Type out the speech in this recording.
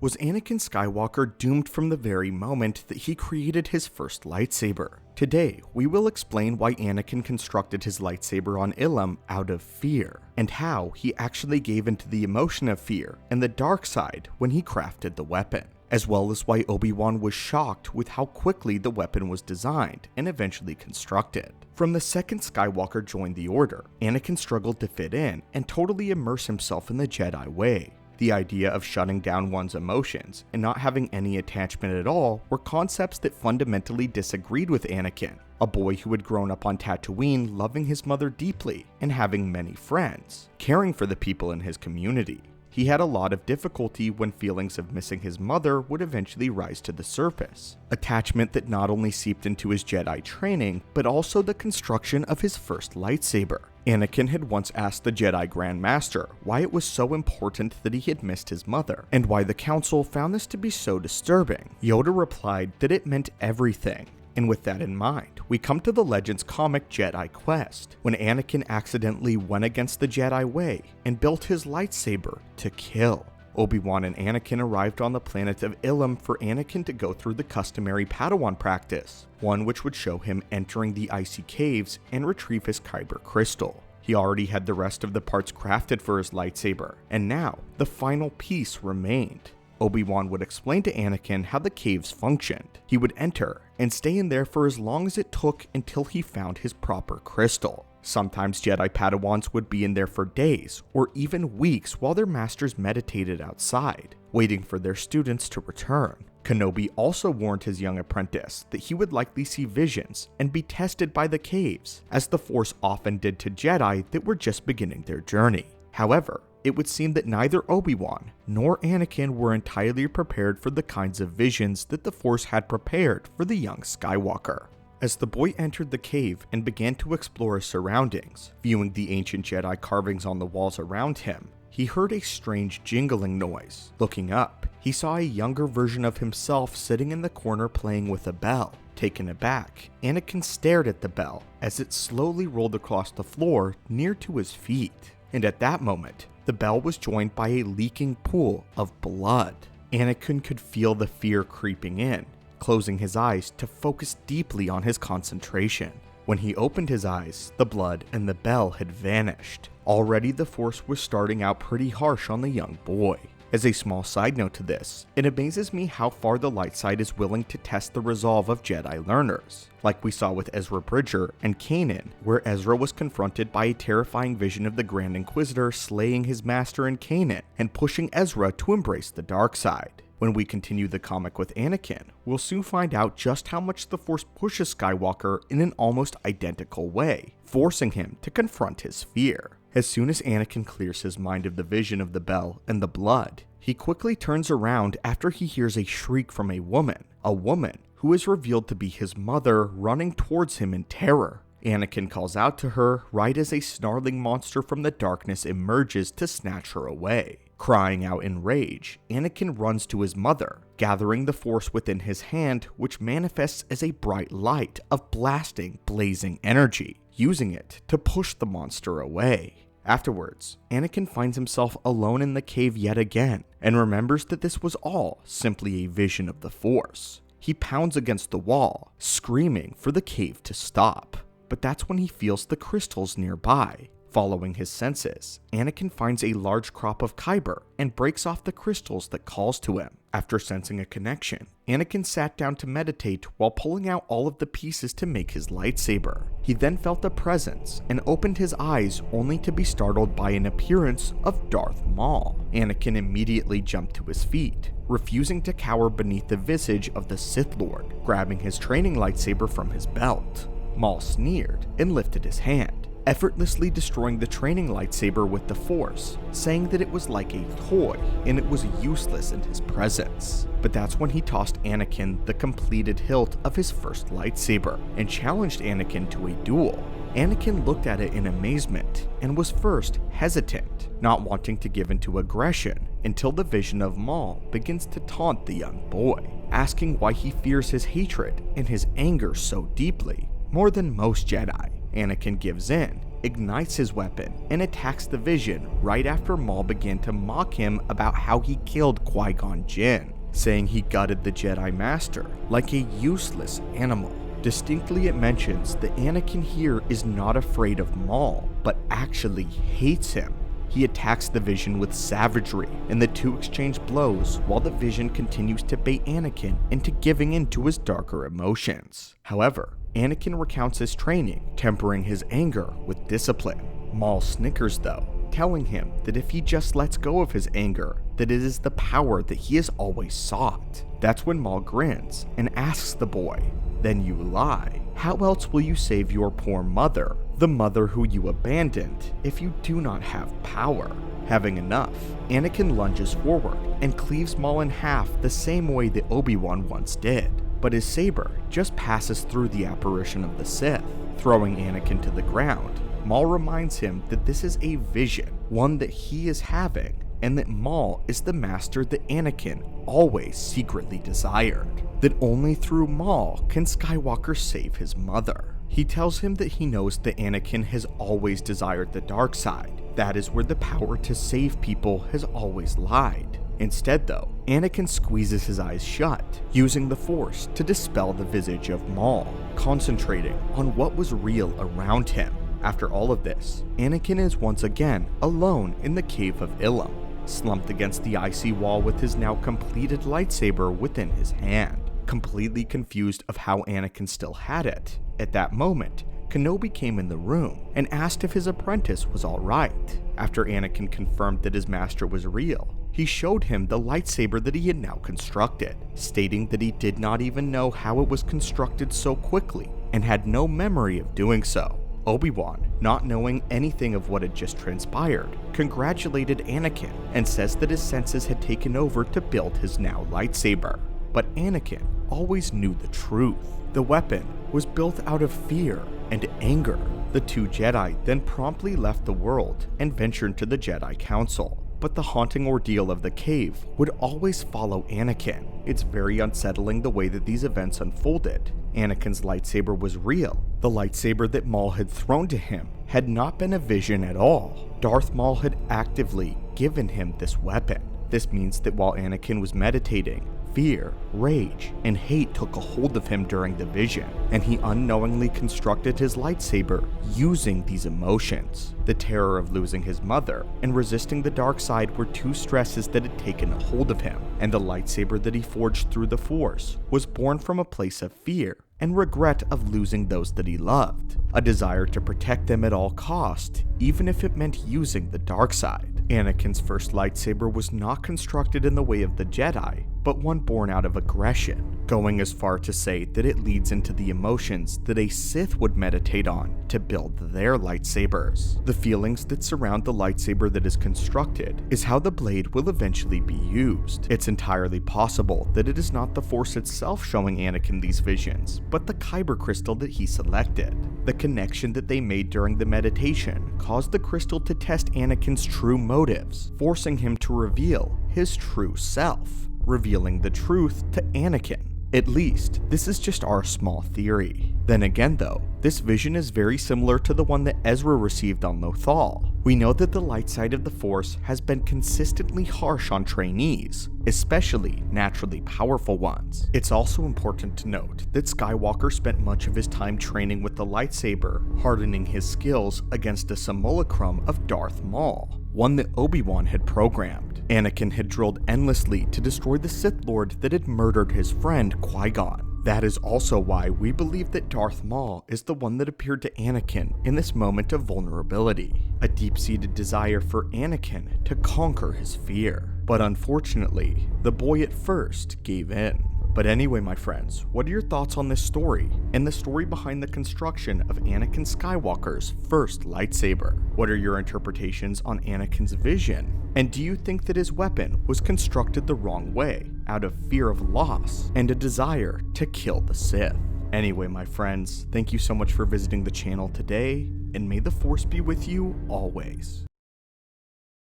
Was Anakin Skywalker doomed from the very moment that he created his first lightsaber? Today, we will explain why Anakin constructed his lightsaber on Ilum out of fear, and how he actually gave into the emotion of fear and the dark side when he crafted the weapon, as well as why Obi-Wan was shocked with how quickly the weapon was designed and eventually constructed. From the second Skywalker joined the Order, Anakin struggled to fit in and totally immerse himself in the Jedi way. The idea of shutting down one's emotions and not having any attachment at all were concepts that fundamentally disagreed with Anakin, a boy who had grown up on Tatooine loving his mother deeply and having many friends, caring for the people in his community. He had a lot of difficulty when feelings of missing his mother would eventually rise to the surface, attachment that not only seeped into his Jedi training, but also the construction of his first lightsaber. Anakin had once asked the Jedi Grand Master why it was so important that he had missed his mother, and why the Council found this to be so disturbing. Yoda replied that it meant everything. And with that in mind, we come to the Legends comic Jedi Quest, when Anakin accidentally went against the Jedi way and built his lightsaber to kill. Obi-Wan and Anakin arrived on the planet of Ilum for Anakin to go through the customary Padawan practice, one which would show him entering the icy caves and retrieve his Kyber crystal. He already had the rest of the parts crafted for his lightsaber, and now the final piece remained. Obi-Wan would explain to Anakin how the caves functioned. He would enter and stay in there for as long as it took until he found his proper crystal. Sometimes Jedi Padawans would be in there for days or even weeks while their masters meditated outside, waiting for their students to return. Kenobi also warned his young apprentice that he would likely see visions and be tested by the caves, as the Force often did to Jedi that were just beginning their journey. However, it would seem that neither Obi-Wan nor Anakin were entirely prepared for the kinds of visions that the Force had prepared for the young Skywalker. As the boy entered the cave and began to explore his surroundings, viewing the ancient Jedi carvings on the walls around him, he heard a strange jingling noise. Looking up, he saw a younger version of himself sitting in the corner playing with a bell. Taken aback, Anakin stared at the bell as it slowly rolled across the floor near to his feet. And at that moment, the bell was joined by a leaking pool of blood. Anakin could feel the fear creeping in, closing his eyes to focus deeply on his concentration. When he opened his eyes, the blood and the bell had vanished. Already the Force was starting out pretty harsh on the young boy. As a small side note to this, it amazes me how far the light side is willing to test the resolve of Jedi learners, like we saw with Ezra Bridger and Kanan, where Ezra was confronted by a terrifying vision of the Grand Inquisitor slaying his master in Kanan and pushing Ezra to embrace the dark side. When we continue the comic with Anakin, we'll soon find out just how much the Force pushes Skywalker in an almost identical way, forcing him to confront his fear. As soon as Anakin clears his mind of the vision of the bell and the blood, he quickly turns around after he hears a shriek from a woman who is revealed to be his mother running towards him in terror. Anakin calls out to her right as a snarling monster from the darkness emerges to snatch her away. Crying out in rage, Anakin runs to his mother, gathering the Force within his hand, which manifests as a bright light of blasting, blazing energy, using it to push the monster away. Afterwards, Anakin finds himself alone in the cave yet again, and remembers that this was all simply a vision of the Force. He pounds against the wall, screaming for the cave to stop, but that's when he feels the crystals nearby. Following his senses, Anakin finds a large crop of Kyber and breaks off the crystals that calls to him. After sensing a connection, Anakin sat down to meditate while pulling out all of the pieces to make his lightsaber. He then felt a presence and opened his eyes only to be startled by an appearance of Darth Maul. Anakin immediately jumped to his feet, refusing to cower beneath the visage of the Sith Lord, grabbing his training lightsaber from his belt. Maul sneered and lifted his hand, effortlessly destroying the training lightsaber with the Force, saying that it was like a toy and it was useless in his presence. But that's when he tossed Anakin the completed hilt of his first lightsaber and challenged Anakin to a duel. Anakin looked at it in amazement and was first hesitant, not wanting to give into aggression, until the vision of Maul begins to taunt the young boy, asking why he fears his hatred and his anger so deeply, more than most Jedi. Anakin gives in ignites his weapon and attacks the Vision right after Maul began to mock him about how he killed Qui-Gon Jinn, saying he gutted the Jedi Master like a useless animal. Distinctly it mentions that Anakin here is not afraid of Maul, but actually hates him. He attacks the Vision with savagery, and the two exchange blows while the Vision continues to bait Anakin into giving in to his darker emotions. However, Anakin recounts his training, tempering his anger with discipline. Maul snickers though, telling him that if he just lets go of his anger, that it is the power that he has always sought. That's when Maul grins and asks the boy, "Then you lie. How else will you save your poor mother, the mother who you abandoned, if you do not have power?" Having enough, Anakin lunges forward and cleaves Maul in half the same way that Obi-Wan once did. But his saber just passes through the apparition of the Sith, throwing Anakin to the ground. Maul reminds him that this is a vision, one that he is having, and that Maul is the master that Anakin always secretly desired. That only through Maul can Skywalker save his mother. He tells him that he knows that Anakin has always desired the dark side. That is where the power to save people has always lied. Instead though, Anakin squeezes his eyes shut, using the Force to dispel the visage of Maul, concentrating on what was real around him. After all of this, Anakin is once again alone in the cave of Ilum, slumped against the icy wall with his now completed lightsaber within his hand, completely confused of how Anakin still had it. At that moment, Kenobi came in the room and asked if his apprentice was alright. After Anakin confirmed that his master was real, he showed him the lightsaber that he had now constructed, stating that he did not even know how it was constructed so quickly and had no memory of doing so. Obi-Wan, not knowing anything of what had just transpired, congratulated Anakin and says that his senses had taken over to build his now lightsaber. But Anakin always knew the truth. The weapon was built out of fear and anger. The two Jedi then promptly left the world and ventured to the Jedi Council. But the haunting ordeal of the cave would always follow Anakin. It's very unsettling the way that these events unfolded. Anakin's lightsaber was real. The lightsaber that Maul had thrown to him had not been a vision at all. Darth Maul had actively given him this weapon. This means that while Anakin was meditating, fear, rage, and hate took a hold of him during the vision, and he unknowingly constructed his lightsaber using these emotions. The terror of losing his mother and resisting the dark side were two stresses that had taken a hold of him, and the lightsaber that he forged through the Force was born from a place of fear and regret of losing those that he loved, a desire to protect them at all cost, even if it meant using the dark side. Anakin's first lightsaber was not constructed in the way of the Jedi, but one born out of aggression, going as far to say that it leads into the emotions that a Sith would meditate on to build their lightsabers. The feelings that surround the lightsaber that is constructed is how the blade will eventually be used. It's entirely possible that it is not the Force itself showing Anakin these visions, but the Kyber crystal that he selected. The connection that they made during the meditation caused the crystal to test Anakin's true motives, forcing him to reveal his true self, revealing the truth to Anakin. At least, this is just our small theory. Then again though, this vision is very similar to the one that Ezra received on Lothal. We know that the light side of the Force has been consistently harsh on trainees, especially naturally powerful ones. It's also important to note that Skywalker spent much of his time training with the lightsaber, hardening his skills against a simulacrum of Darth Maul, one that Obi-Wan had programmed. Anakin had drilled endlessly to destroy the Sith Lord that had murdered his friend Qui-Gon. That is also why we believe that Darth Maul is the one that appeared to Anakin in this moment of vulnerability, a deep-seated desire for Anakin to conquer his fear. But unfortunately, the boy at first gave in. But anyway, my friends, what are your thoughts on this story, and the story behind the construction of Anakin Skywalker's first lightsaber? What are your interpretations on Anakin's vision? And do you think that his weapon was constructed the wrong way, out of fear of loss and a desire to kill the Sith? Anyway, my friends, thank you so much for visiting the channel today, and may the Force be with you always.